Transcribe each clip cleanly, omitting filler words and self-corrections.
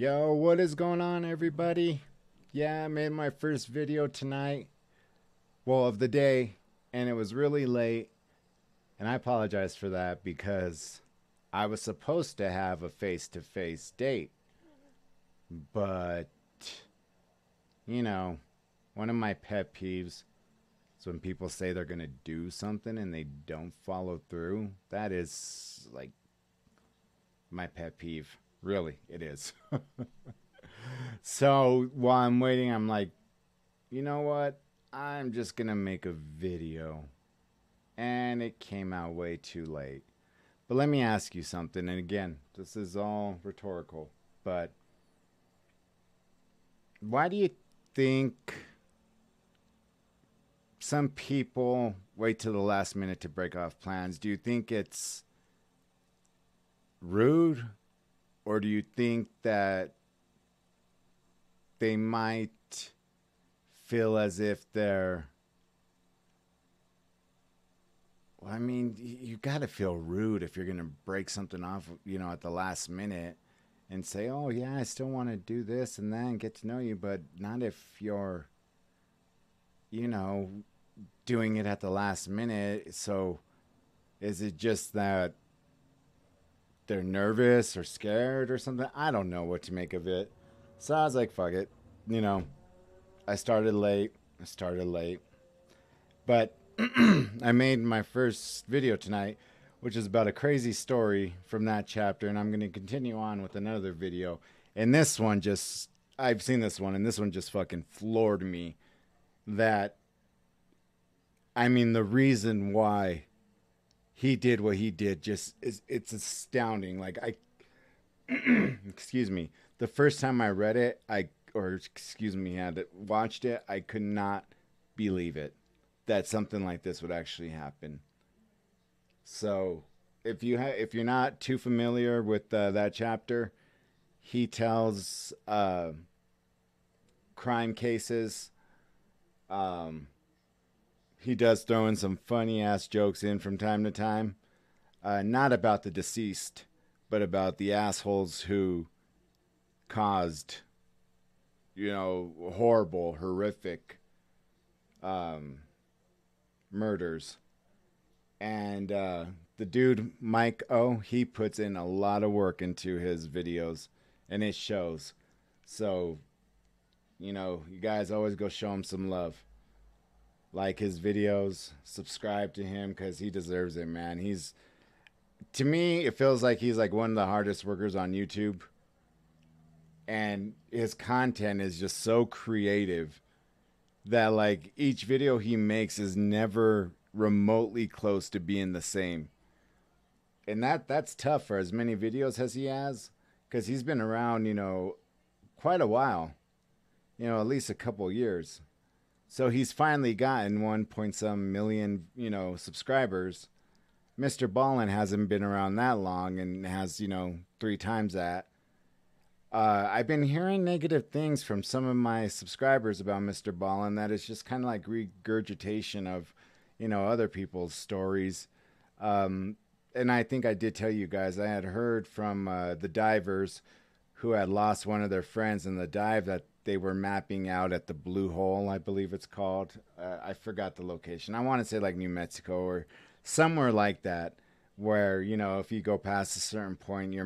Yo, what is going on, everybody? Yeah, I made my first video tonight, well, of the day, and it was really late, and I apologize for that because I was supposed to have a face to face date, but, you know, one of my pet peeves is when people say they're going to do something and they don't follow through. That is like my pet peeve. Really, it is. So while I'm waiting, I'm like, you know what? I'm just gonna make a video. And it came out way too late. But let me ask you something. And again, this is all rhetorical. But why do you think some people wait till the last minute to break off plans? Do you think it's rude? Or do you think that they might feel as if they're, well, I mean, you got to feel rude if you're going to break something off, at the last minute and say, oh, yeah, I still want to do this and that and get to know you, but not if you're, you know, doing it at the last minute. So is it just that they're nervous or scared or something? I don't know what to make of it. So I was like, fuck it. You know, I started late. But I made my first video tonight, which is about a crazy story from that chapter. And I'm going to continue on with another video. And this one I've seen this one, and this one just fucking floored me. The reason why he did what he did it's astounding. Like, excuse me, the first time I read it, had watched it, I could not believe it that something like this would actually happen. So if you're not too familiar with that chapter, he tells crime cases. He does throw in some funny ass jokes in from time to time, not about the deceased, but about the assholes who caused, horrible, horrific murders. And the dude, Mike O, he puts in a lot of work into his videos, and it shows. So, you guys always go show him some love. Like his videos, subscribe to him because he deserves it, man. To me, it feels like he's like one of the hardest workers on YouTube. And his content is just so creative that like each video he makes is never remotely close to being the same. And that's tough for as many videos as he has, because he's been around, quite a while, at least a couple years. So he's finally gotten 1 point some million, subscribers. Mr. Ballin hasn't been around that long and has, 3 times that. I've been hearing negative things from some of my subscribers about Mr. Ballin that is just kind of like regurgitation of, other people's stories. And I think I did tell you guys, I had heard from the divers who had lost one of their friends in the dive that they were mapping out at the Blue Hole, I believe it's called. I forgot the location. I want to say like New Mexico or somewhere like that, where, if you go past a certain point, your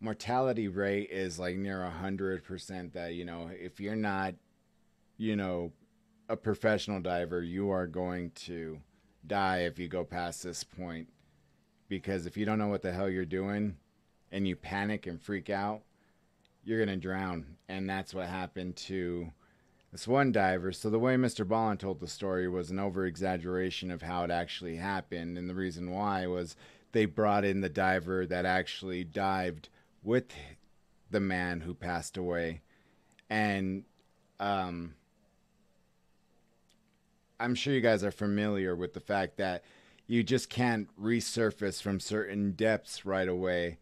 mortality rate is like near 100%. That, if you're not, a professional diver, you are going to die if you go past this point. Because if you don't know what the hell you're doing and you panic and freak out, you're going to drown. And that's what happened to this one diver. So the way Mr. Ballin told the story was an over-exaggeration of how it actually happened. And the reason why was they brought in the diver that actually dived with the man who passed away. And I'm sure you guys are familiar with the fact that you just can't resurface from certain depths right away,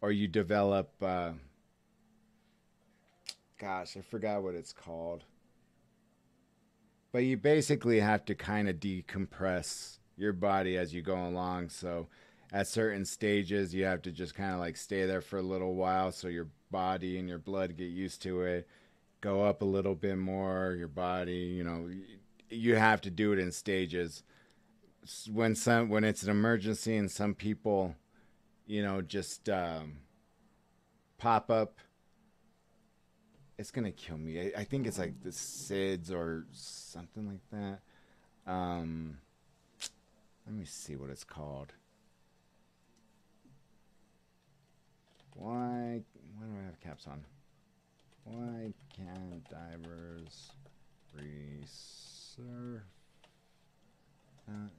or you develop gosh, I forgot what it's called. But you basically have to kind of decompress your body as you go along. So at certain stages, you have to just kind of like stay there for a little while so your body and your blood get used to it. Go up a little bit more, your body, you know, you have to do it in stages. When it's an emergency and some people, you know, just pop up, it's gonna kill me. I think it's like the SIDS or something like that. Let me see what it's called. Why do I have caps on? Why can't divers resurface? Not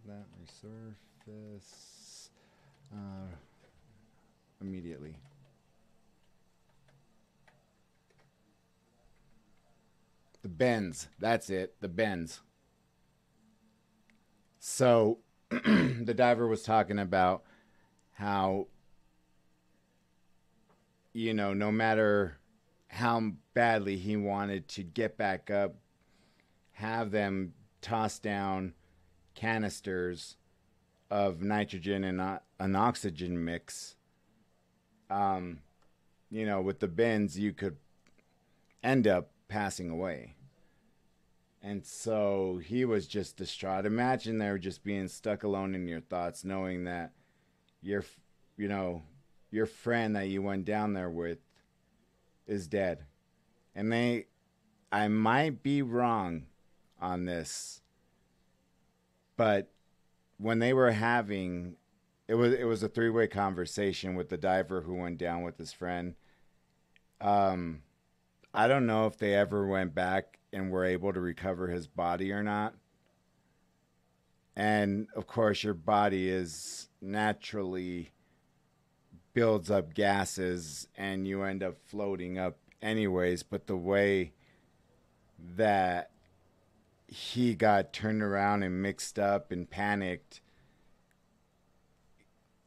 that resurface immediately. The bends. That's it. The bends. So the diver was talking about how, you know, no matter how badly he wanted to get back up, have them toss down canisters of nitrogen and an oxygen mix, you know, with the bends, you could end up passing away. And so he was just distraught. Imagine there just being stuck alone in your thoughts, knowing that your friend that you went down there with is dead. And I might be wrong on this, but when they were having, it was a three-way conversation with the diver who went down with his friend. I don't know if they ever went back and were able to recover his body or not. And of course, your body is naturally builds up gases and you end up floating up anyways. But the way that he got turned around and mixed up and panicked,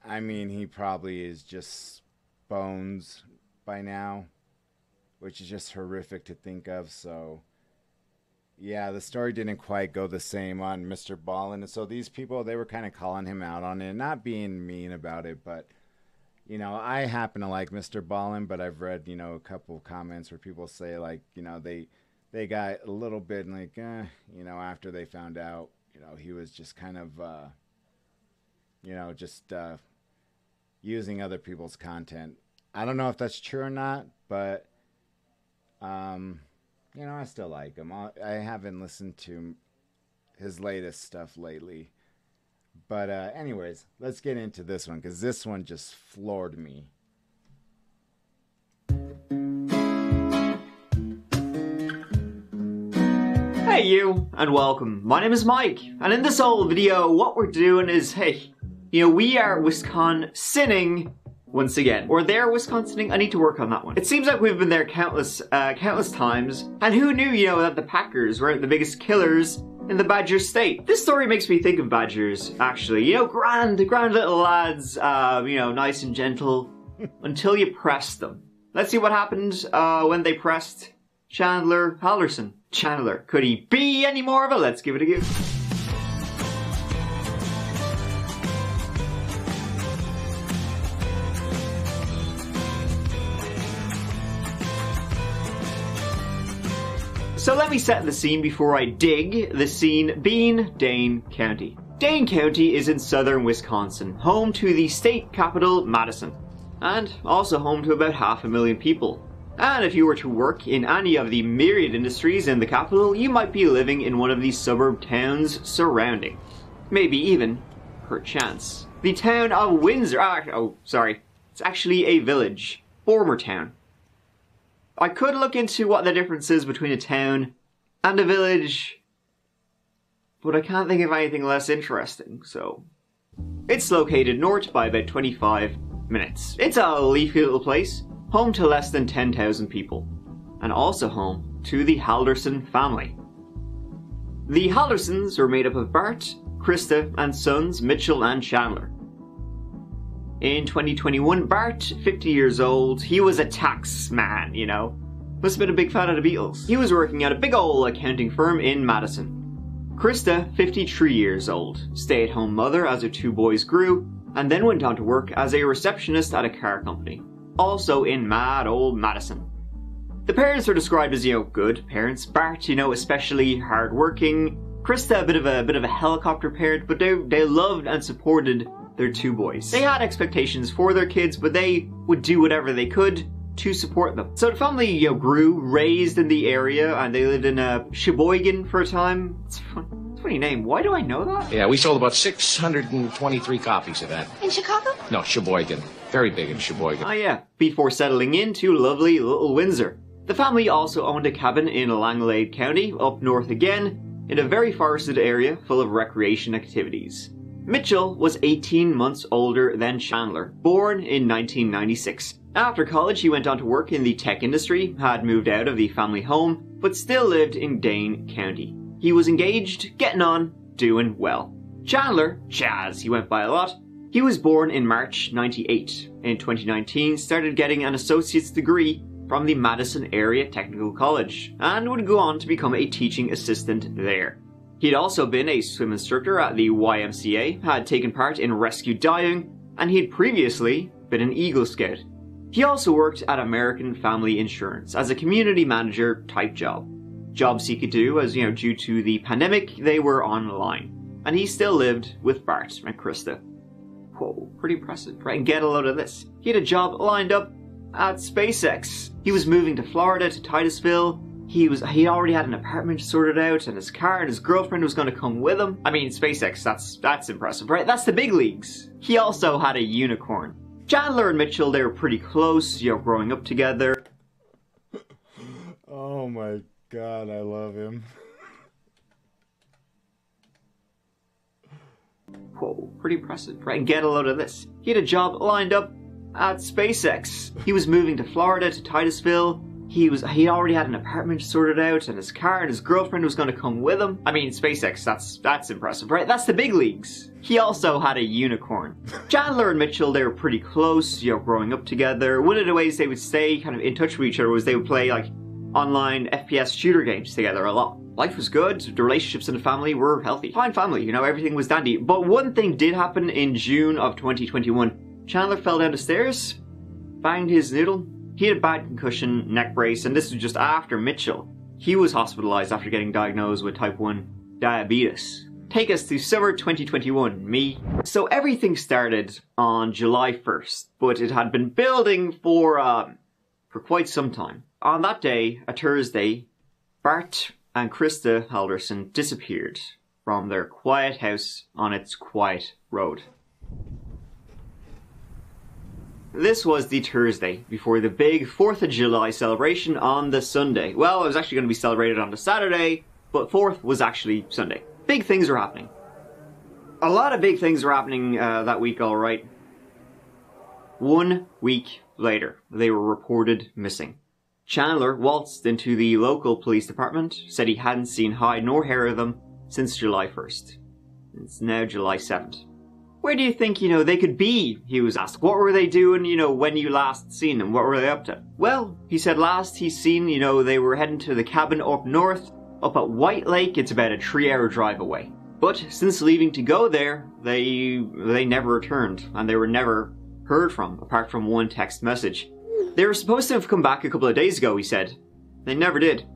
I mean, he probably is just bones by now, which is just horrific to think of. So yeah, the story didn't quite go the same on Mr. Ballin. So these people, they were kind of calling him out on it, not being mean about it, but you know, I happen to like Mr. Ballin, but I've read, you know, a couple of comments where people say, like, you know, they got a little bit like, you know, after they found out, you know, he was just kind of, you know, just using other people's content. I don't know if that's true or not, but, you know, I still like him. I haven't listened to his latest stuff lately. But anyways, let's get into this one, because this one just floored me. Hey you, and welcome. My name is Mike, and in this whole video, what we're doing is, hey, you know, we are Wisconsining once again. Or they're Wisconsining, I need to work on that one. It seems like we've been there countless times, and who knew, you know, that the Packers weren't the biggest killers in the Badger state. This story makes me think of Badgers, actually. You know, grand little lads, you know, nice and gentle, until you press them. Let's see what happened when they pressed Chandler Halderson. Chandler, could he be any more of a? Let's give it a go. So let me set the scene before I dig the scene, being Dane County. Dane County is in southern Wisconsin, home to the state capital, Madison, and also home to about 500,000 people. And if you were to work in any of the myriad industries in the capital, you might be living in one of the suburb towns surrounding. Maybe even, perchance, the town of Windsor. Oh, sorry. It's actually a village. Former town. I could look into what the difference is between a town and a village, but I can't think of anything less interesting, so. It's located north by about 25 minutes. It's a leafy little place, home to less than 10,000 people, and also home to the Halderson family. The Haldersons were made up of Bart, Krista, and sons Mitchell and Chandler. In 2021, Bart, 50 years old, he was a tax man, you know. Must have been a big fan of the Beatles. He was working at a big ol' accounting firm in Madison. Krista, 53 years old, stay-at-home mother as her 2 boys grew, and then went on to work as a receptionist at a car company, also in mad old Madison. The parents are described as, good parents. Bart, especially hard-working. Krista, a bit of a helicopter parent, but they loved and supported their 2 boys. They had expectations for their kids, but they would do whatever they could to support them. So the family, grew, raised in the area, and they lived in Sheboygan for a time. It's a funny name. Why do I know that? Yeah, we sold about 623 copies of that. In Chicago? No, Sheboygan. Very big in Sheboygan. Ah, yeah. Before settling into lovely Little Windsor. The family also owned a cabin in Langlade County, up north again, in a very forested area full of recreation activities. Mitchell was 18 months older than Chandler, born in 1996. After college, he went on to work in the tech industry, had moved out of the family home, but still lived in Dane County. He was engaged, getting on, doing well. Chandler, Chaz, he went by a lot. He was born in March 98. In 2019, started getting an associate's degree from the Madison Area Technical College, and would go on to become a teaching assistant there. He'd also been a swim instructor at the YMCA, had taken part in rescue diving, and he had previously been an Eagle Scout. He also worked at American Family Insurance as a community manager type job. Jobs he could do as, due to the pandemic, they were online. And he still lived with Bart and Krista. Whoa, pretty impressive, right? And get a load of this. He had a job lined up at SpaceX. He was moving to Florida, to Titusville. He already had an apartment sorted out, and his car, and his girlfriend was going to come with him. I mean, SpaceX, that's impressive, right? That's the big leagues. He also had a unicorn. Chandler and Mitchell, they were pretty close, growing up together. Oh my God, I love him. Whoa, pretty impressive, right? And get a load of this. He had a job lined up at SpaceX. He was moving to Florida, to Titusville. He already had an apartment sorted out, and his car, and his girlfriend was going to come with him. I mean, SpaceX, that's impressive, right? That's the big leagues. He also had a unicorn. Chandler and Mitchell, they were pretty close, growing up together. One of the ways they would stay kind of in touch with each other was they would play, online FPS shooter games together a lot. Life was good, the relationships in the family were healthy. Fine family, everything was dandy. But one thing did happen in June of 2021. Chandler fell down the stairs, banged his noodle. He had a bad concussion, neck brace, and this was just after Mitchell. He was hospitalized after getting diagnosed with type 1 diabetes. Take us to summer 2021, me. So everything started on July 1st, but it had been building for quite some time. On that day, a Thursday, Bart and Krista Halderson disappeared from their quiet house on its quiet road. This was the Thursday before the big 4th of July celebration on the Sunday. Well, it was actually going to be celebrated on the Saturday, but 4th was actually Sunday. Big things were happening. A lot of big things were happening that week, alright. 1 week later, they were reported missing. Chandler waltzed into the local police department, said he hadn't seen hide nor hair of them since July 1st. It's now July 7th. Where do you think, they could be? He was asked. What were they doing, when you last seen them? What were they up to? Well, he said last he's seen, they were heading to the cabin up north, up at White Lake. It's about a 3-hour drive away. But since leaving to go there, they never returned, and they were never heard from, apart from one text message. They were supposed to have come back a couple of days ago, he said. They never did.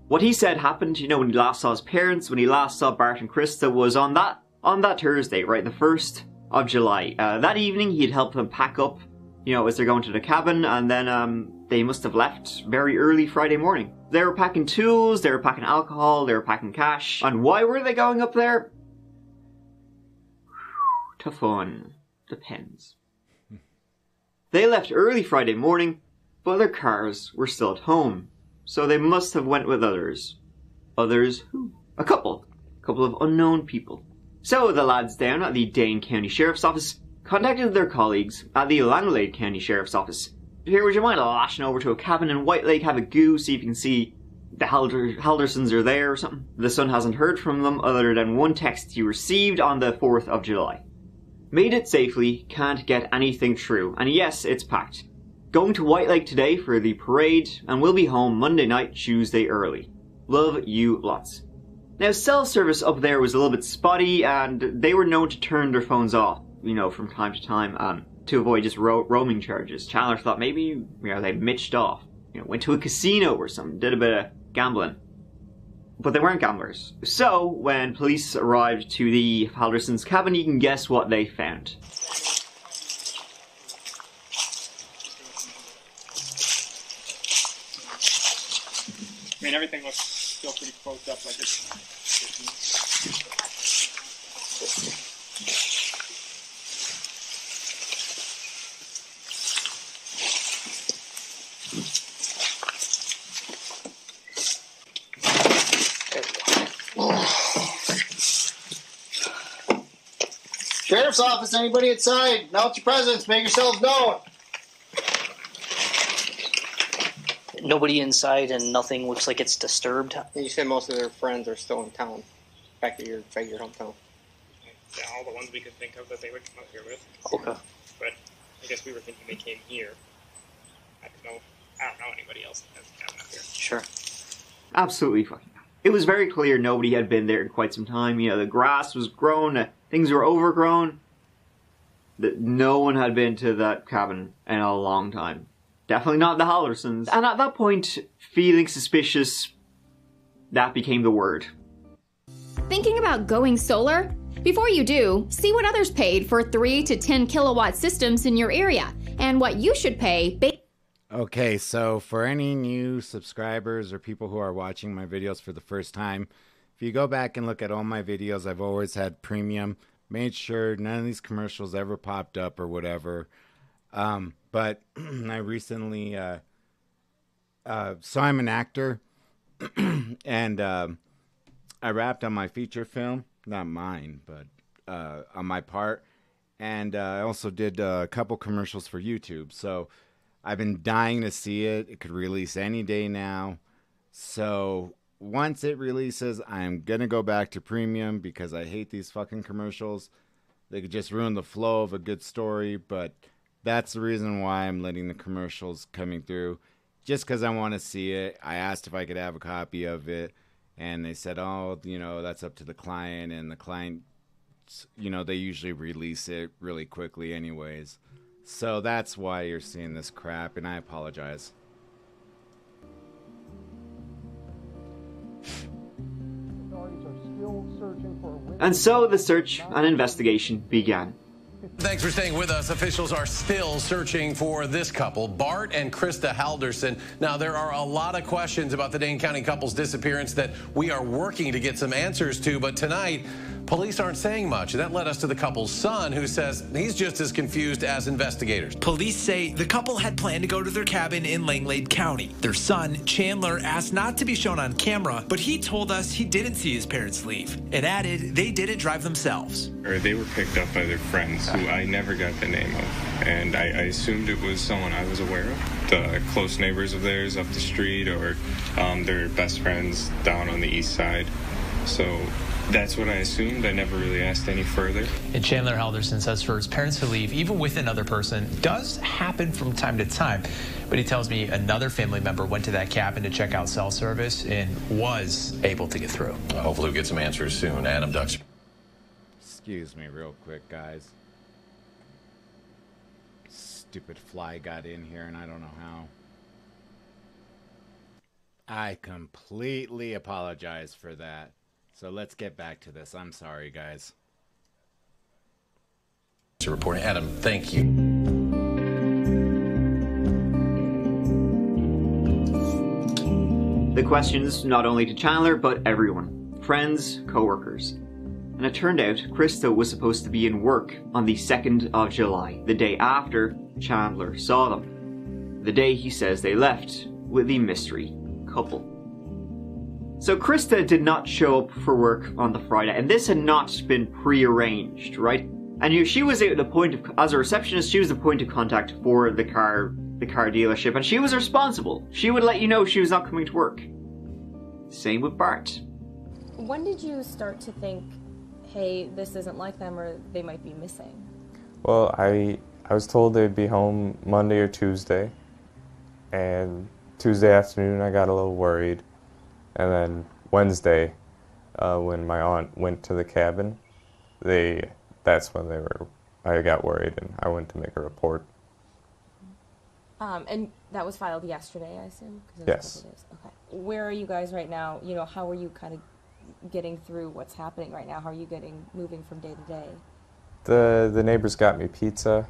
What he said happened, when he last saw his parents, when he last saw Bart and Krista, was on that Thursday, right, the 1st of July. That evening, he'd helped them pack up, as they're going to the cabin, and then they must have left very early Friday morning. They were packing tools, they were packing alcohol, they were packing cash. And why were they going up there? Tough one. Depends. They left early Friday morning, but their cars were still at home, so they must have went with others. Others who? A couple of unknown people. So the lads down at the Dane County Sheriff's Office contacted their colleagues at the Langlade County Sheriff's Office. Here, would you mind lashing over to a cabin in White Lake, have a goo, see if you can see the Haldersons are there or something? The son hasn't heard from them other than one text he received on the 4th of July. Made it safely, can't get anything through, and yes, it's packed. Going to White Lake today for the parade, and we'll be home Monday night, Tuesday early. Love you lots. Now, cell service up there was a little bit spotty, and they were known to turn their phones off, from time to time, to avoid just roaming charges. Chandler thought maybe, they mitched off, went to a casino or something, did a bit of gambling. But they weren't gamblers. So, when police arrived to the Halderson's cabin, you can guess what they found. I mean, everything looks still pretty closed up like this. Sheriff's office, anybody inside? Announce your presence, make yourselves known. Nobody inside and nothing looks like it's disturbed. You said most of their friends are still in town, back at your hometown. Yeah, all the ones we could think of that they would come up here with. Okay. But I guess we were thinking they came here. I don't know anybody else that has a cabin up here. Sure. Absolutely fucking. It was very clear nobody had been there in quite some time. The grass was grown, things were overgrown. That no one had been to that cabin in a long time. Definitely not the Haldersons. And at that point, feeling suspicious, that became the word. Thinking about going solar? Before you do, see what others paid for 3 to 10 kilowatt systems in your area and what you should pay. Okay, so for any new subscribers or people who are watching my videos for the first time, if you go back and look at all my videos, I've always had premium, made sure none of these commercials ever popped up or whatever. But I recently, so I'm an actor, and I rapped on my feature film, not mine, but on my part, and I also did a couple commercials for YouTube, so I've been dying to see it. It could release any day now, so once it releases, I'm gonna go back to premium because I hate these fucking commercials. They could just ruin the flow of a good story, but that's the reason why I'm letting the commercials coming through, just because I want to see it. I asked if I could have a copy of it, and they said, oh, that's up to the client, and the client, they usually release it really quickly anyways. So that's why you're seeing this crap, and I apologize. And so the search and investigation began. Thanks for staying with us. Officials are still searching for this couple, Bart and Krista Halderson. Now, there are a lot of questions about the Dane County couple's disappearance that we are working to get some answers to, but tonight, police aren't saying much. And that led us to the couple's son, who says he's just as confused as investigators. Police say the couple had planned to go to their cabin in Langlade County. Their son, Chandler, asked not to be shown on camera, but he told us he didn't see his parents leave and added they didn't drive themselves. They were picked up by their friends, who I never got the name of, and I assumed it was someone I was aware of. The close neighbors of theirs up the street, or their best friends down on the east side. So that's what I assumed. I never really asked any further. And Chandler Halderson says for his parents to leave, even with another person, does happen from time to time. But he tells me another family member went to that cabin to check out cell service and was able to get through. Hopefully we'll get some answers soon. Adam Ducks. Excuse me real quick, guys. Stupid fly got in here and I don't know how. I completely apologize for that. So let's get back to this. I'm sorry, guys. Reporting. Adam, thank you. The questions not only to Chandler, but everyone. Friends, co-workers. And it turned out Krista was supposed to be in work on the 2nd of July, the day after Chandler saw them. The day he says they left with the mystery couple. So Krista did not show up for work on the Friday, and this had not been pre-arranged, right? And she was at the point of, as a receptionist, she was the point of contact for the car dealership, and she was responsible. She would let you know she was not coming to work. Same with Bart. When did you start to think, hey, this isn't like them, or they might be missing? Well, I was told they'd be home Monday or Tuesday, and Tuesday afternoon I got a little worried, and then Wednesday when my aunt went to the cabin, that's when I got worried and I went to make a report. And that was filed yesterday, I assume? 'Cause it was Yes. a couple days. Okay. Where are you guys right now? You know, how are you kind of getting through what's happening right now? How are you moving from day to day? The neighbors got me pizza.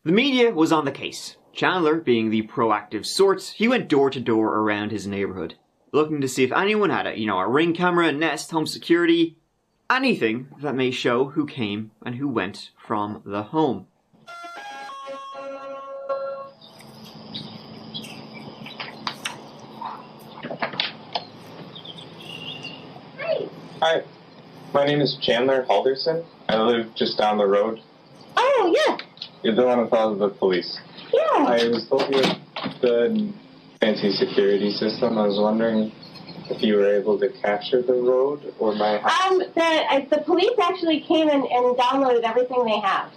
The media was on the case. Chandler, being the proactive sort, he went door to door around his neighborhood, looking to see if anyone had a ring camera, Nest, home security, anything that may show who came and who went from the home. Hi, my name is Chandler Halderson. I live just down the road. Oh, yeah. You're the one who called the police. Yeah. I was told you had the fancy security system. I was wondering if you were able to capture the road or my house. The police actually came and downloaded everything they have.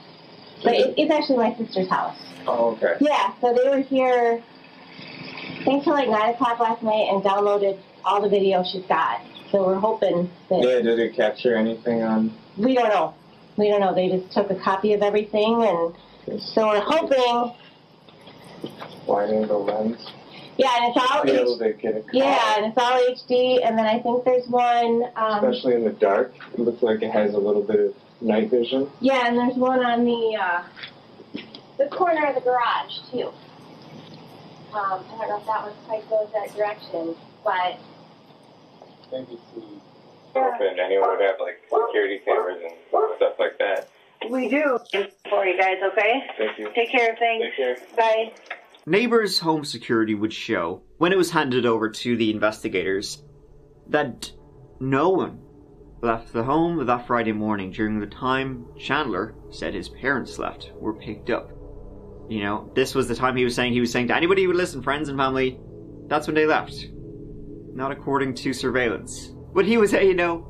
But it's actually my sister's house. Oh, okay. Yeah, so they were here, I think, till like 9 o'clock last night and downloaded all the video she's got. So we're hoping that... Yeah, did it capture anything on... We don't know. We don't know. They just took a copy of everything, and so we're hoping... Wide angle lens? Yeah, and it's all... Be able to get a copy. Yeah, and it's all HD, and then I think there's one... Especially in the dark. It looks like it has a little bit of night vision. Yeah, and there's one on the corner of the garage, too. I don't know if that one quite goes that direction, but... Maybe see if anyone would have like security cameras and stuff like that. We do. For you guys, okay? Thank you. Take care of things. Take care. Bye. Neighbors' home security would show, when it was handed over to the investigators, that no one left the home that Friday morning during the time Chandler said his parents left, were picked up. You know, this was the time he was saying to anybody who would listen, friends and family, that's when they left. Not according to surveillance. But he was a,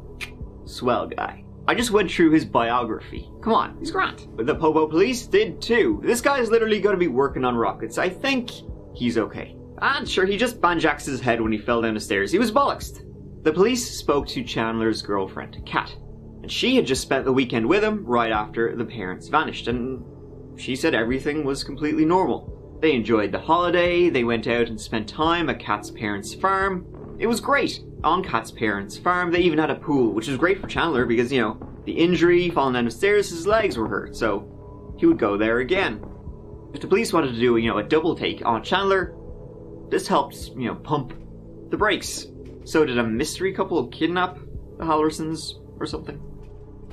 swell guy. I just went through his biography. Come on, he's grand. But the Pobo police did too. This guy's literally going to be working on rockets. I think he's okay. And sure, he just banjaxed his head when he fell down the stairs. He was bollocksed. The police spoke to Chandler's girlfriend, Kat. And she had just spent the weekend with him right after the parents vanished. And she said everything was completely normal. They enjoyed the holiday. They went out and spent time at Kat's parents' farm. It was great. On Kat's parents' farm, they even had a pool, which was great for Chandler because, the injury, falling down the stairs, his legs were hurt, so he would go there again. If the police wanted to do, a double take on Chandler, this helped, pump the brakes. So did a mystery couple kidnap the Haldersons or something?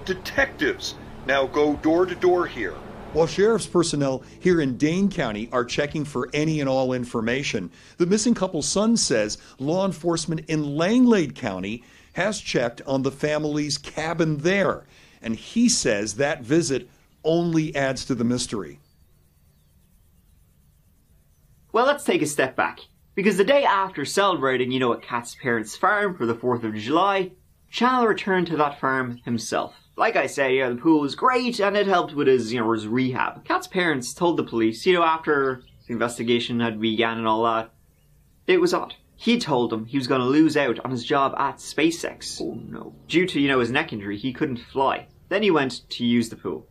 Detectives now go door to door here. While sheriff's personnel here in Dane County are checking for any and all information, the missing couple's son says law enforcement in Langlade County has checked on the family's cabin there, and he says that visit only adds to the mystery. Well, let's take a step back, because the day after celebrating, at Kat's parents' farm for the 4th of July, Chandler returned to that farm himself. Like I say, the pool was great, and it helped with his rehab. Kat's parents told the police, after the investigation had begun and all that, it was odd. He told them he was going to lose out on his job at SpaceX. Oh no. Due to, his neck injury, he couldn't fly. Then he went to use the pool.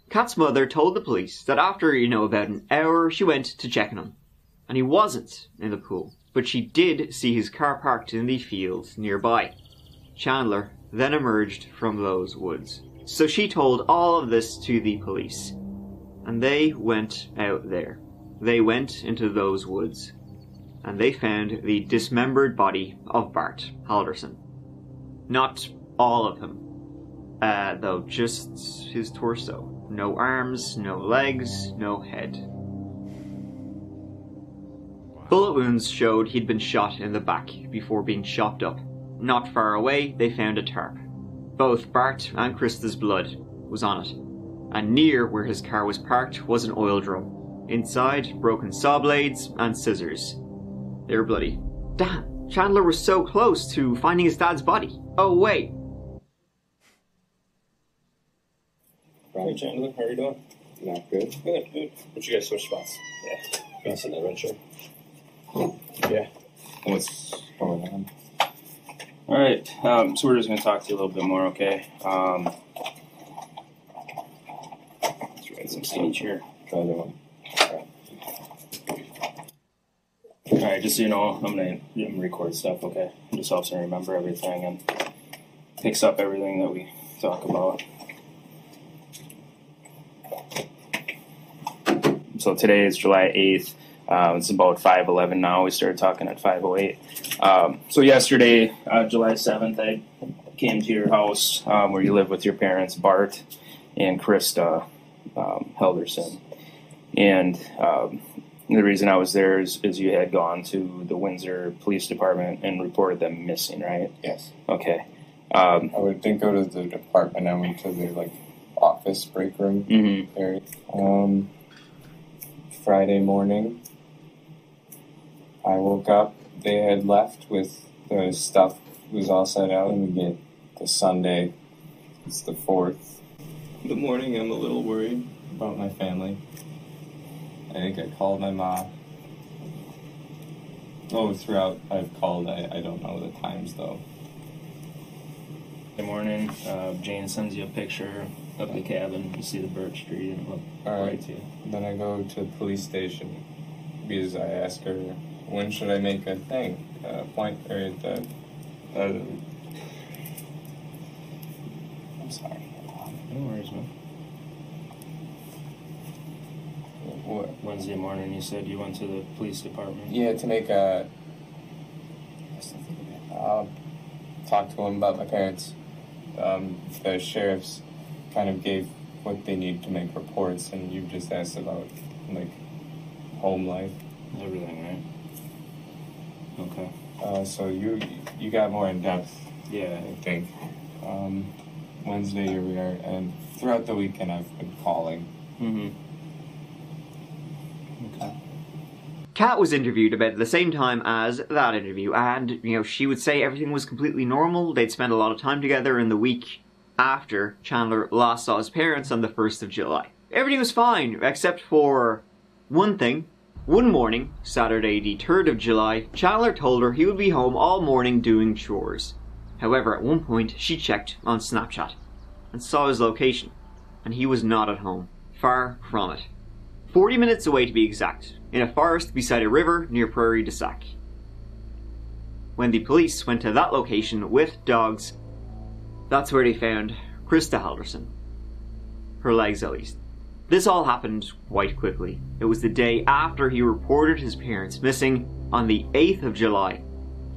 Kat's mother told the police that after, about an hour, she went to check on him. And he wasn't in the pool. But she did see his car parked in the field nearby. Chandler then emerged from those woods. So she told all of this to the police. And they went out there. They went into those woods. And they found the dismembered body of Bart Halderson. Not all of him. Though just his torso. No arms, no legs, no head. Bullet wounds showed he'd been shot in the back before being chopped up. Not far away, they found a tarp. Both Bart and Krista's blood was on it. And near where his car was parked was an oil drum. Inside, broken saw blades and scissors. They were bloody. Damn, Chandler was so close to finding his dad's body. Oh, wait. Hey, Chandler, how are you doing? Not good. Good, good. But you guys switch spots. Yeah. Can I sit in the red chair? Yeah. What's going on? All right. So we're just going to talk to you a little bit more, okay? Let's write some speech here. The other one. All right, just so you know, I'm gonna record stuff, okay? It just helps me remember everything and picks up everything that we talk about. So today is July 8th. It's about 5:11 now. We started talking at 5:08. So yesterday, July 7th, I came to your house where you live with your parents, Bart and Krista Halderson. And the reason I was there is you had gone to the Windsor Police Department and reported them missing, right? Yes. Okay. I didn't go to the department. I went to the office break room area. Friday morning, I woke up. They had left with the stuff was all set out, and we get to Sunday. It's the 4th. In the morning, I'm a little worried about my family. I think I called my mom. Oh, throughout I've called. I don't know the times, though. Good morning. Jane sends you a picture of the cabin. You see the birch tree and look right to you. Then I go to the police station because I ask her, when should I make a thing? I'm sorry. No worries, man. What? Wednesday morning, you said you went to the police department. Yeah, to make a... talk to them about my parents. The sheriffs kind of gave what they need to make reports, and you just asked about, home life. Everything, right? Okay. So you got more in depth. Yeah. I think. Wednesday, here we are, and throughout the weekend I've been calling. Okay. Kat was interviewed about the same time as that interview, and, she would say everything was completely normal. They'd spent a lot of time together in the week after Chandler last saw his parents on the 1st of July. Everything was fine, except for one thing. One morning, Saturday the 3rd of July, Chandler told her he would be home all morning doing chores. However, at one point, she checked on Snapchat and saw his location, and he was not at home. Far from it. 40 minutes away to be exact, in a forest beside a river near Prairie du Sac. When the police went to that location with dogs, that's where they found Krista Halderson. Her legs, at least. This all happened quite quickly. It was the day after he reported his parents missing on the 8th of July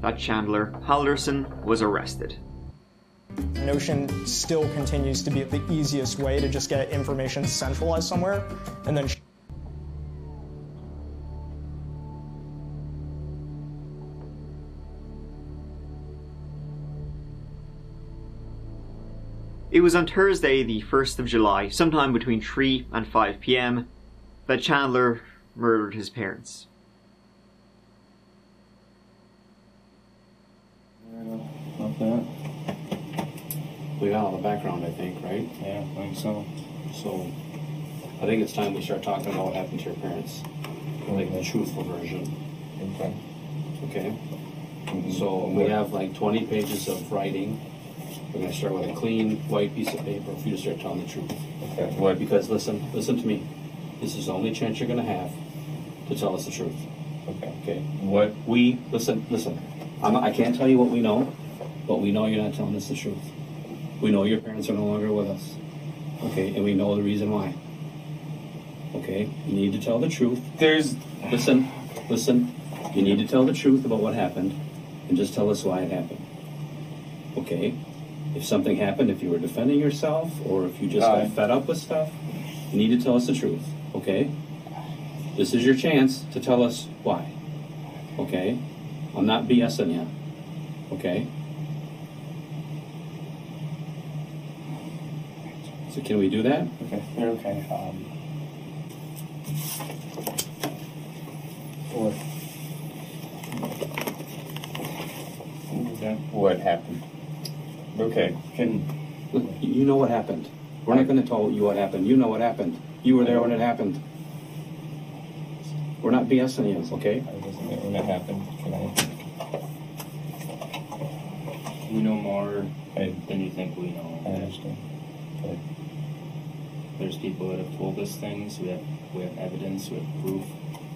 that Chandler Halderson was arrested. Notion still continues to be the easiest way to just get information centralized somewhere, and then It was on Thursday, the 1st of July, sometime between 3 and 5 p.m., that Chandler murdered his parents. Not that. We got all the background, I think, right? Yeah, I think so. So, I think it's time we start talking about what happened to your parents. Like the truthful version. Okay. Okay? So, we have 20 pages of writing. We're going to start with a clean, white piece of paper for you to start telling the truth. Okay. What? Because listen to me. This is the only chance you're going to have to tell us the truth. Okay. Okay. What? Listen. I can't tell you what we know, but we know you're not telling us the truth. We know your parents are no longer with us. Okay, and we know the reason why. Okay, you need to tell the truth. Listen. You need to tell the truth about what happened, and just tell us why it happened. Okay? If something happened, if you were defending yourself, or if you just got fed up with stuff, you need to tell us the truth. Okay? This is your chance to tell us why. Okay? I'm not BSing you. Okay? So can we do that? Okay. Okay. What happened? Okay. You know what happened. We're not going to tell you what happened. You know what happened. You were there when it happened. We're not BSing you, okay? I wasn't there when it happened. We know more than you think we know. I understand. But there's people that have told us things. We have evidence. We have proof.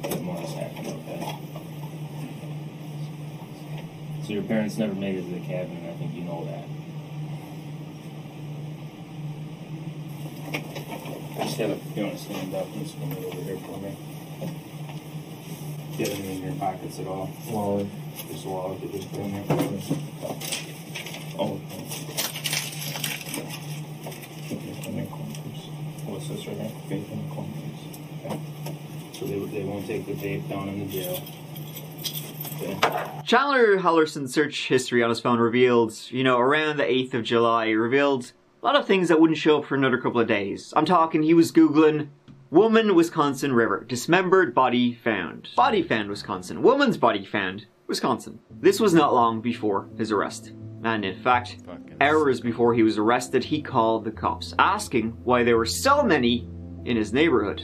That more has happened. Okay. So your parents never made it to the cabin, and I think you know that. Just have a, you want to stand up and just come right over here for me. Do you have anything in your pockets at all? wallet. Just a wallet that just put in there. Oh. What's this right here? Vape in the corners. Okay. So they won't take the vape down in the jail. Okay. Chandler Halderson's search history on his phone revealed, around the 8th of July, revealed a lot of things that wouldn't show up for another couple of days. I'm talking, he was Googling woman, Wisconsin river, dismembered body found. Body found, Wisconsin. Woman's body found, Wisconsin. This was not long before his arrest. And in fact, hours before he was arrested, he called the cops, asking why there were so many in his neighborhood.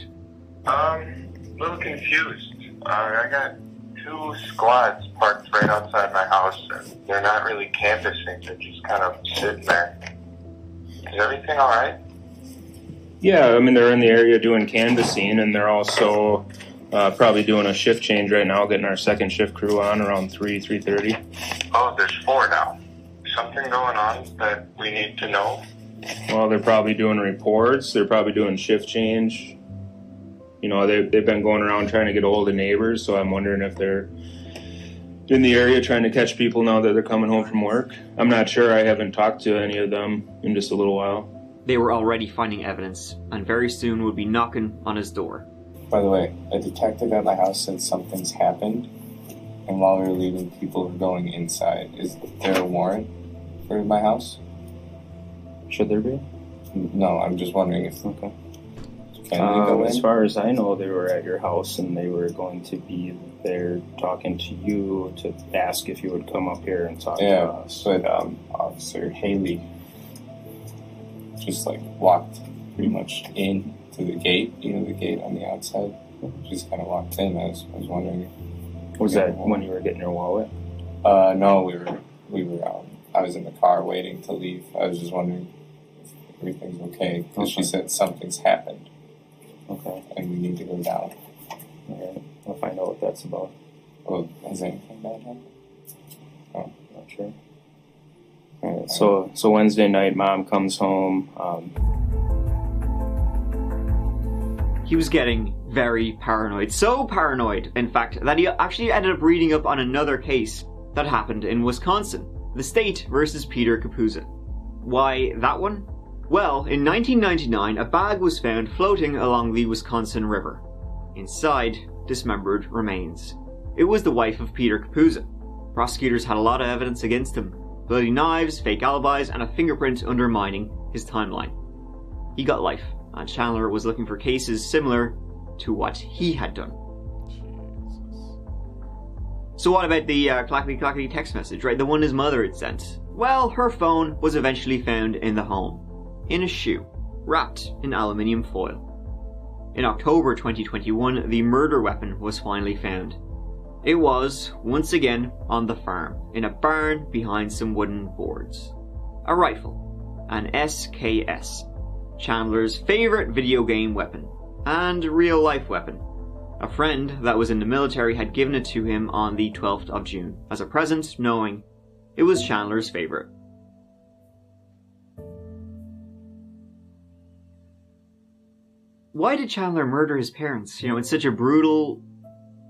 A little confused. I got 2 squads parked right outside my house, and they're not really canvassing, they're just kind of sitting there. Is everything alright? Yeah, I mean, they're in the area doing canvassing, and they're also probably doing a shift change right now, getting our second shift crew on around 3:30. Oh, there's 4 now. Something going on that we need to know? Well, they're probably doing reports. They're probably doing shift change. They've been going around trying to get a hold of neighbors, so I'm wondering if they're in the area trying to catch people now that they're coming home from work. I'm not sure. I haven't talked to any of them in just a little while. They were already finding evidence, and very soon would be knocking on his door. By the way, a detective at my house said something's happened, and while we were leaving, people were going inside. Is there a warrant for my house? Should there be? No, I'm just wondering if... Okay. Can we go in? As far as I know, they were at your house, and they were going to be there talking to you to ask if you would come up here and talk to us. But Officer Haley just walked pretty much in to the gate, the gate on the outside. Just kind of walked in. I was wondering. Was that when you were getting your wallet? No, we were. I was in the car waiting to leave. I was just wondering if everything's okay because she said something's happened. Okay. And we need to go down. Okay. I'll find out what that's about. Well, has anything bad happened? Oh, not sure. All right. So Wednesday night, Mom comes home. He was getting very paranoid. So paranoid, in fact, that he actually ended up reading up on another case that happened in Wisconsin. The state versus Peter Capuzzo. Why that one? Well, in 1999, a bag was found floating along the Wisconsin River. Inside, dismembered remains. It was the wife of Peter Capuzzo. Prosecutors had a lot of evidence against him. Bloody knives, fake alibis, and a fingerprint undermining his timeline. He got life, and Chandler was looking for cases similar to what he had done. So what about the clackety text message, right? The one his mother had sent. Well, her phone was eventually found in the home. In a shoe, wrapped in aluminium foil. In October 2021, the murder weapon was finally found. It was, once again, on the farm, in a barn behind some wooden boards. A rifle, an SKS, Chandler's favorite video game weapon, and real-life weapon. A friend that was in the military had given it to him on the 12th of June, as a present, knowing it was Chandler's favorite. Why did Chandler murder his parents, in such a brutal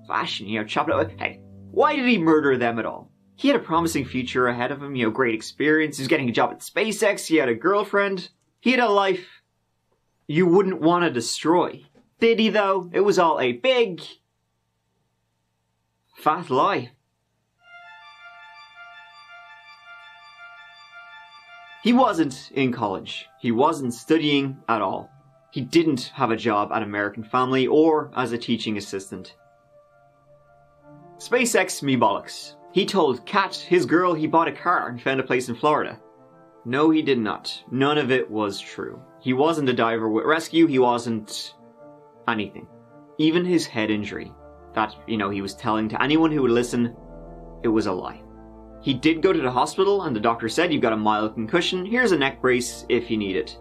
fashion, chop it up? Hey, why did he murder them at all? He had a promising future ahead of him, great experience, he was getting a job at SpaceX, he had a girlfriend, he had a life you wouldn't want to destroy. Did he though? It was all a big, fat lie. He wasn't in college. He wasn't studying at all. He didn't have a job at American Family or as a teaching assistant. SpaceX me bollocks. He told Kat, his girl, he bought a car and found a place in Florida. No, he did not. None of it was true. He wasn't a diver with rescue, he wasn't anything. Even his head injury. that, he was telling to anyone who would listen, it was a lie. He did go to the hospital and the doctor said, "You've got a mild concussion, here's a neck brace if you need it."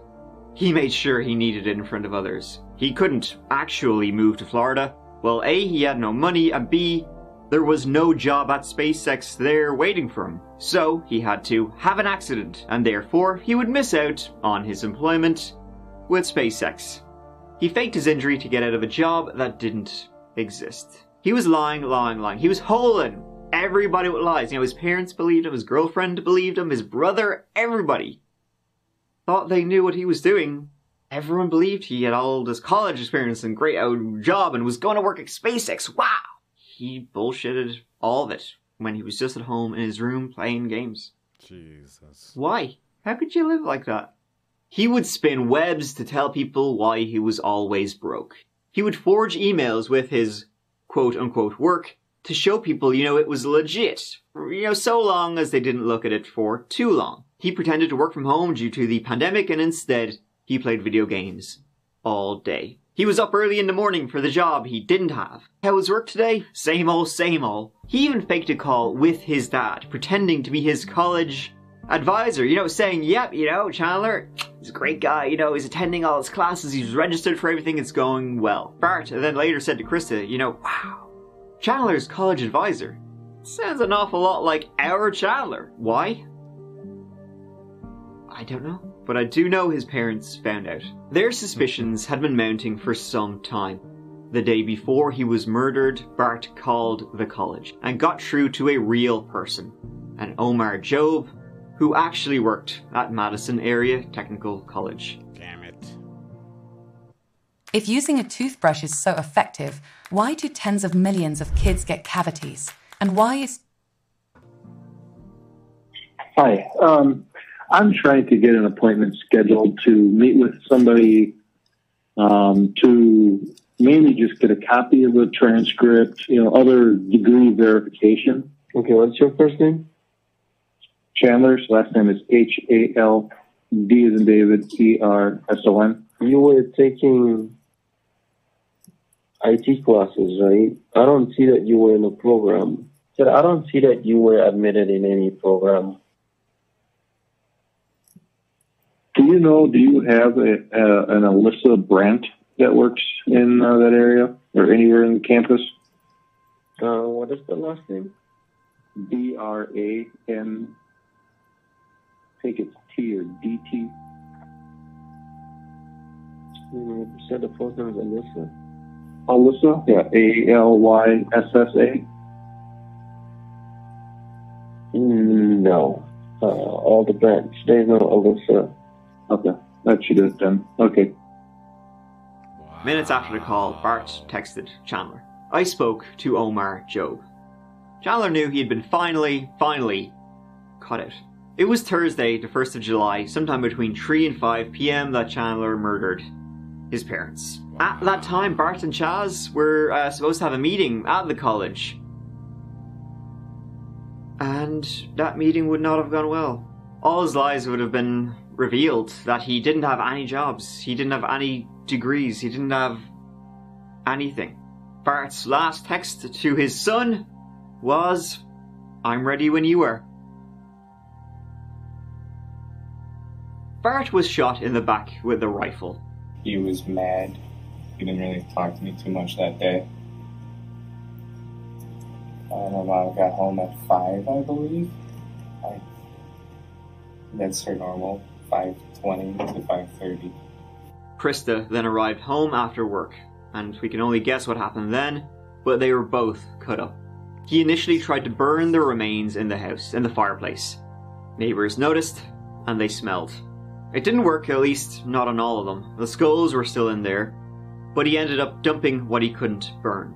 He made sure he needed it in front of others. He couldn't actually move to Florida. Well, A, he had no money, and B, there was no job at SpaceX there waiting for him. So he had to have an accident, and therefore he would miss out on his employment with SpaceX. He faked his injury to get out of a job that didn't exist. He was lying. He was holding everybody with lies. His parents believed him, his girlfriend believed him, his brother, everybody thought they knew what he was doing. Everyone believed he had all this college experience and great job and was going to work at SpaceX. Wow! He bullshitted all of it when he was just at home in his room playing games. Jesus. Why? How could you live like that? He would spin webs to tell people why he was always broke. He would forge emails with his quote-unquote work to show people, it was legit. So long as they didn't look at it for too long. He pretended to work from home due to the pandemic and instead he played video games all day. He was up early in the morning for the job he didn't have. How was work today? Same old, same old. He even faked a call with his dad, pretending to be his college advisor, saying, "Yep, Chandler, he's a great guy, he's attending all his classes, he's registered for everything, it's going well." Bart then later said to Krista, "Wow, Chandler's college advisor. Sounds an awful lot like our Chandler. Why? I don't know. But I do know his parents found out. Their suspicions had been mounting for some time. The day before he was murdered, Bart called the college and got through to a real person, an Omar Job, who actually worked at Madison Area Technical College. Damn it. If using a toothbrush is so effective, why do tens of millions of kids get cavities? And why is... Hi. I'm trying to get an appointment scheduled to meet with somebody to mainly just get a copy of the transcript, other degree verification. Okay, what's your first name? Chandler's last name is Hald, D as in David, Erson. You were taking IT classes, right? I don't see that you were in a program. I don't see that you were admitted in any program. Do you have an Alyssa Brandt that works in that area or anywhere in the campus? What is the last name? Bran. I think it's T or DT. You said the first name is Alyssa. Alyssa? Yeah, Alyssa. No. All the branch. There's no Alyssa. Okay, that should do it then. Okay. Minutes after the call, Bart texted Chandler. "I spoke to Omar Job." Chandler knew he had been finally caught out. It was Thursday, the 1st of July, sometime between 3 and 5 p.m. that Chandler murdered his parents. At that time, Bart and Chaz were supposed to have a meeting at the college. And that meeting would not have gone well. All his lies would have been revealed, that he didn't have any jobs, he didn't have any degrees, he didn't have anything. Bart's last text to his son was, "I'm ready when you are." Bart was shot in the back with a rifle. He was mad. He didn't really talk to me too much that day. I don't know, I got home at 5, I believe. That's her normal, 5:20 to 5:30. Krista then arrived home after work, and we can only guess what happened then, but they were both cut up. He initially tried to burn the remains in the house, in the fireplace. Neighbours noticed, and they smelled. It didn't work, at least not on all of them. The skulls were still in there, but he ended up dumping what he couldn't burn.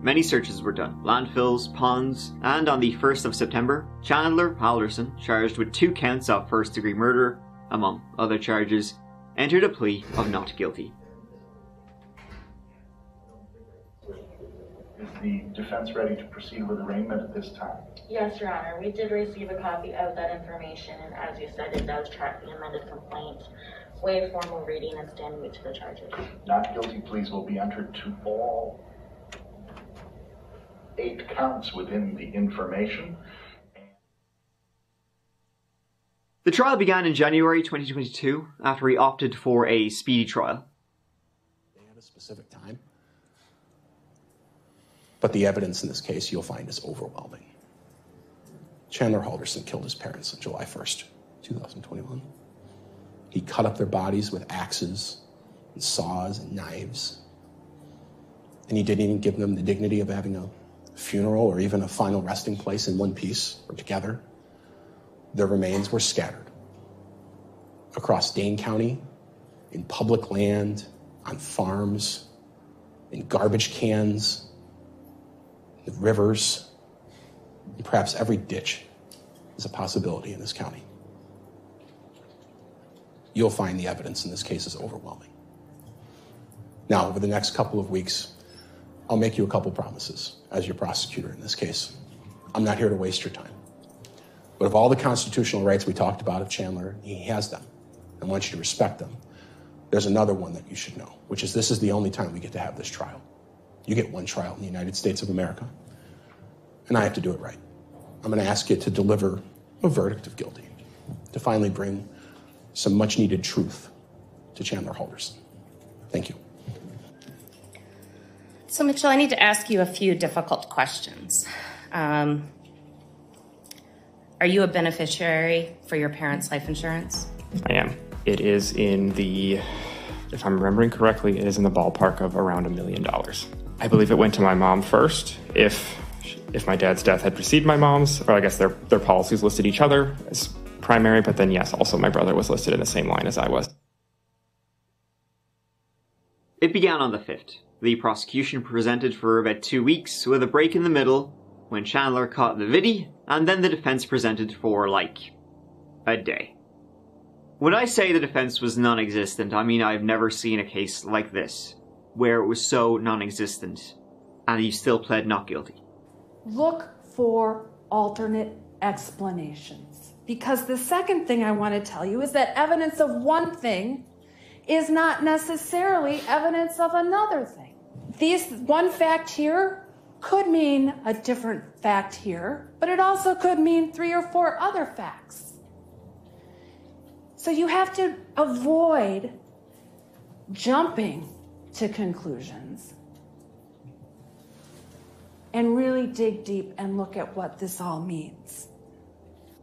Many searches were done, landfills, ponds, and on the 1st of September, Chandler Halderson, charged with 2 counts of first-degree murder, among other charges, entered a plea of not guilty. Is the defense ready to proceed with arraignment at this time? Yes, Your Honor. We did receive a copy of that information, and as you said, it does track the amended complaint. Waive formal reading and stand mute to the charges. Not guilty pleas will be entered to all 8 counts within the information. The trial began in January 2022 after he opted for a speedy trial. At a specific time. But the evidence in this case you'll find is overwhelming. Chandler Halderson killed his parents on July 1st, 2021. He cut up their bodies with axes and saws and knives. And he didn't even give them the dignity of having a funeral or even a final resting place in one piece or together. Their remains were scattered across Dane County, in public land, on farms, in garbage cans, in rivers, and perhaps every ditch is a possibility in this county. You'll find the evidence in this case is overwhelming. Now, over the next couple of weeks, I'll make you a couple promises as your prosecutor in this case. I'm not here to waste your time. But of all the constitutional rights we talked about of Chandler, he has them. I want you to respect them. There's another one that you should know, which is this is the only time we get to have this trial. You get one trial in the United States of America, and I have to do it right. I'm going to ask you to deliver a verdict of guilty, to finally bring some much-needed truth to Chandler Halderson. Thank you. So, Mitchell, I need to ask you a few difficult questions. Are you a beneficiary for your parents' life insurance? I am. It is in the, if I'm remembering correctly, it is in the ballpark of around $1 million. I believe it went to my mom first. If my dad's death had preceded my mom's, or I guess their policies listed each other as primary, but then yes, also my brother was listed in the same line as I was. It began on the 5th. The prosecution presented for about 2 weeks, with a break in the middle, when Chandler caught the viddy, and then the defense presented for, like, a day. When I say the defense was non-existent, I mean I've never seen a case like this, where it was so non-existent, and he still pled not guilty. Look for alternate explanations. Because the second thing I want to tell you is that evidence of one thing is not necessarily evidence of another thing. This one fact here could mean a different fact here, but it also could mean 3 or 4 other facts. So you have to avoid jumping to conclusions and really dig deep and look at what this all means.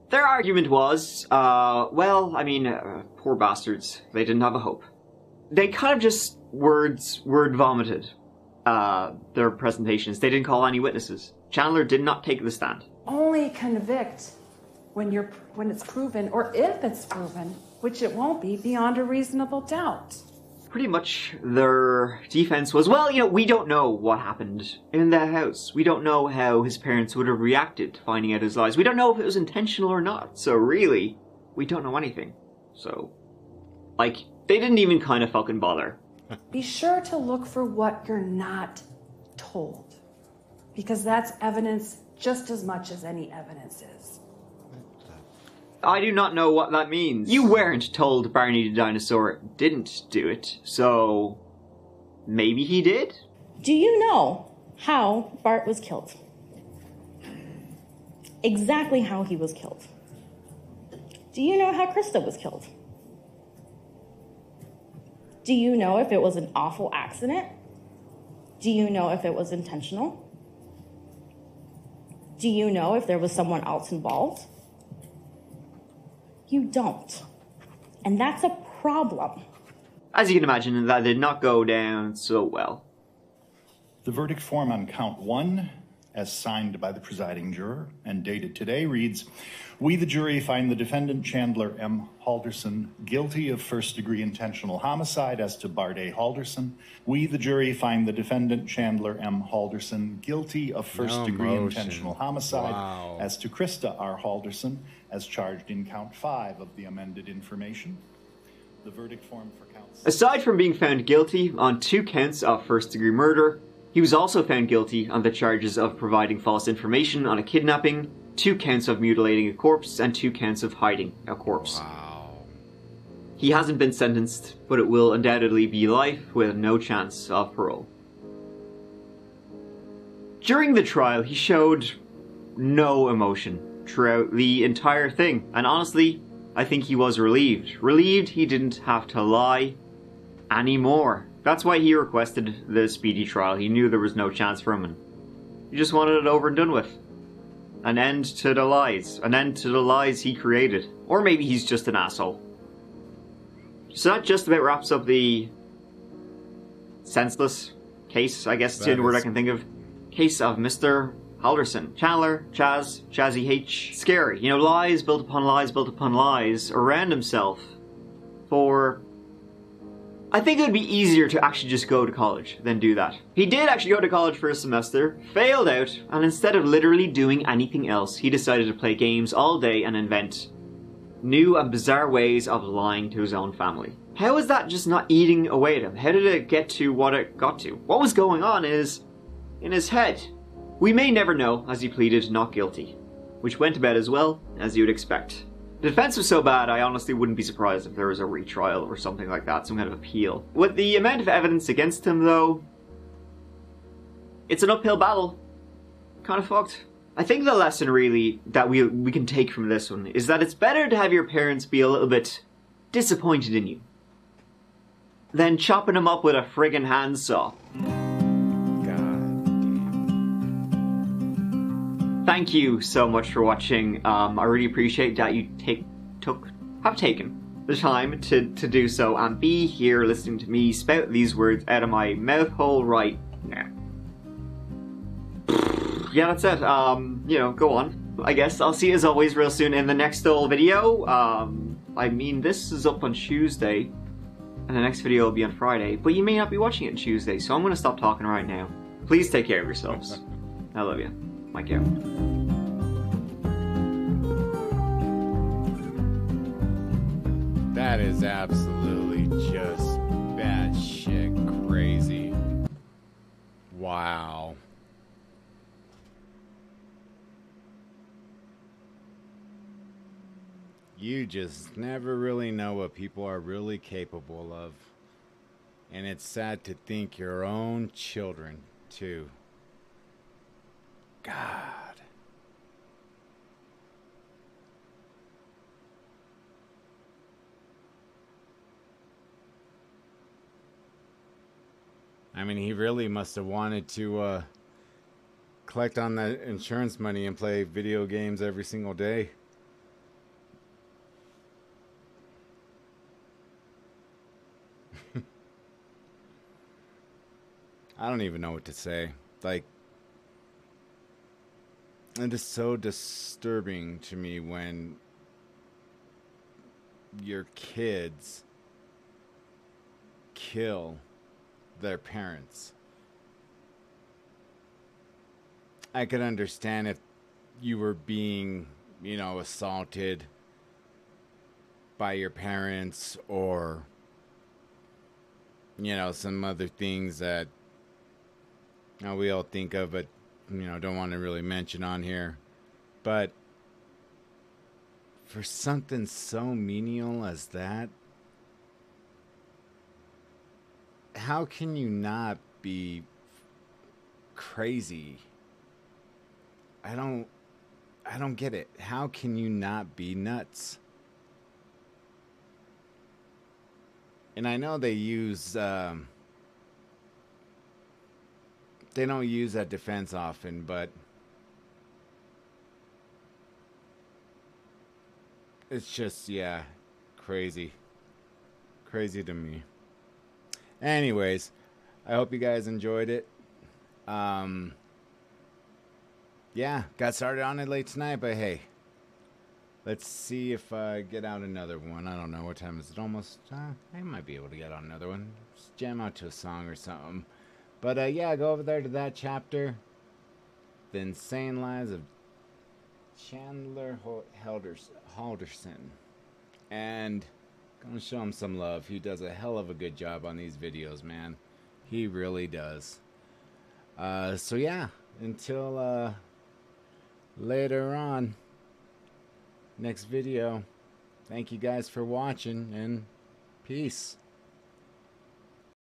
Their argument was, poor bastards, they didn't have a hope. They kind of just word vomited their presentations. They didn't call any witnesses. Chandler did not take the stand. Only convict when it's proven, or if it's proven, which it won't be, beyond a reasonable doubt. Pretty much their defense was, we don't know what happened in that house. We don't know how his parents would have reacted to finding out his lies. We don't know if it was intentional or not. So really, we don't know anything. So, they didn't even kind of fucking bother. Be sure to look for what you're not told, because that's evidence just as much as any evidence is. I do not know what that means. You weren't told Barney the dinosaur didn't do it, so maybe he did? Do you know how Bart was killed? Exactly how he was killed. Do you know how Krista was killed? Do you know if it was an awful accident? Do you know if it was intentional? Do you know if there was someone else involved? You don't. And that's a problem. As you can imagine, that did not go down so well. The verdict form on count 1, as signed by the presiding juror and dated today, reads, "We, the jury, find the defendant Chandler M. Halderson guilty of first-degree intentional homicide as to Bart A. Halderson. We, the jury, find the defendant Chandler M. Halderson guilty of first-degree intentional homicide as to Krista R. Halderson, as charged in count 5 of the amended information." The verdict form for counts. Aside from being found guilty on 2 counts of first-degree murder, he was also found guilty on the charges of providing false information on a kidnapping, 2 counts of mutilating a corpse, and 2 counts of hiding a corpse. He hasn't been sentenced, but it will undoubtedly be life with no chance of parole. During the trial, he showed no emotion throughout the entire thing, and honestly, I think he was relieved. Relieved he didn't have to lie anymore. That's why he requested the speedy trial. He knew there was no chance for him, and he just wanted it over and done with. An end to the lies. An end to the lies he created. Or maybe he's just an asshole. So that just about wraps up the senseless case, I guess is the only word I can think of. Case of Mr. Halderson. Chandler, Chaz, Chazzy H. Scary. You know, lies built upon lies around himself for... I think it would be easier to actually just go to college than do that. He did actually go to college for a semester, failed out, and instead of literally doing anything else, he decided to play games all day and invent new and bizarre ways of lying to his own family. How is that just not eating away at him? How did it get to what it got to? What was going on is in his head. We may never know, as he pleaded not guilty, which went about as well as you would expect. The defense was so bad, I honestly wouldn't be surprised if there was a retrial or something like that, some kind of appeal. With the amount of evidence against him, though, it's an uphill battle. Kind of fucked. I think the lesson, really, that we can take from this one is that it's better to have your parents be a little bit disappointed in you than chopping them up with a friggin' handsaw. Thank you so much for watching. I really appreciate that you have taken the time to do so and be here listening to me spout these words out of my mouth hole right now. Yeah, that's it. You know, go on. I guess I'll see you as always real soon in the next old video. I mean, this is up on Tuesday, and the next video will be on Friday, but you may not be watching it on Tuesday, so I'm gonna stop talking right now. Please take care of yourselves. I love you. Mike out. That is absolutely just batshit crazy. Wow. You just never really know what people are really capable of. And it's sad to think your own children, too. God. I mean, he really must have wanted to collect on that insurance money and play video games every single day. I don't even know what to say. Like, it is so disturbing to me when your kids kill their parents. I could understand if you were being, you know, assaulted by your parents or, you know, some other things that we all think of, but, you know, don't want to really mention on here. But for something so menial as that, how can you not be crazy? I don't get it. How can you not be nuts? And I know they use they don't use that defense often, but it's just, yeah, crazy. Crazy to me. Anyways, I hope you guys enjoyed it. Yeah, got started on it late tonight, but hey, let's see if I get out another one. I don't know, what time is it? Almost, I might be able to get out another one. Just jam out to a song or something. But yeah, go over there to that chapter. The Insane Lives of Chandler Halderson. And gonna show him some love. He does a hell of a good job on these videos, man. He really does. So yeah, until later on, next video. Thank you guys for watching, and peace.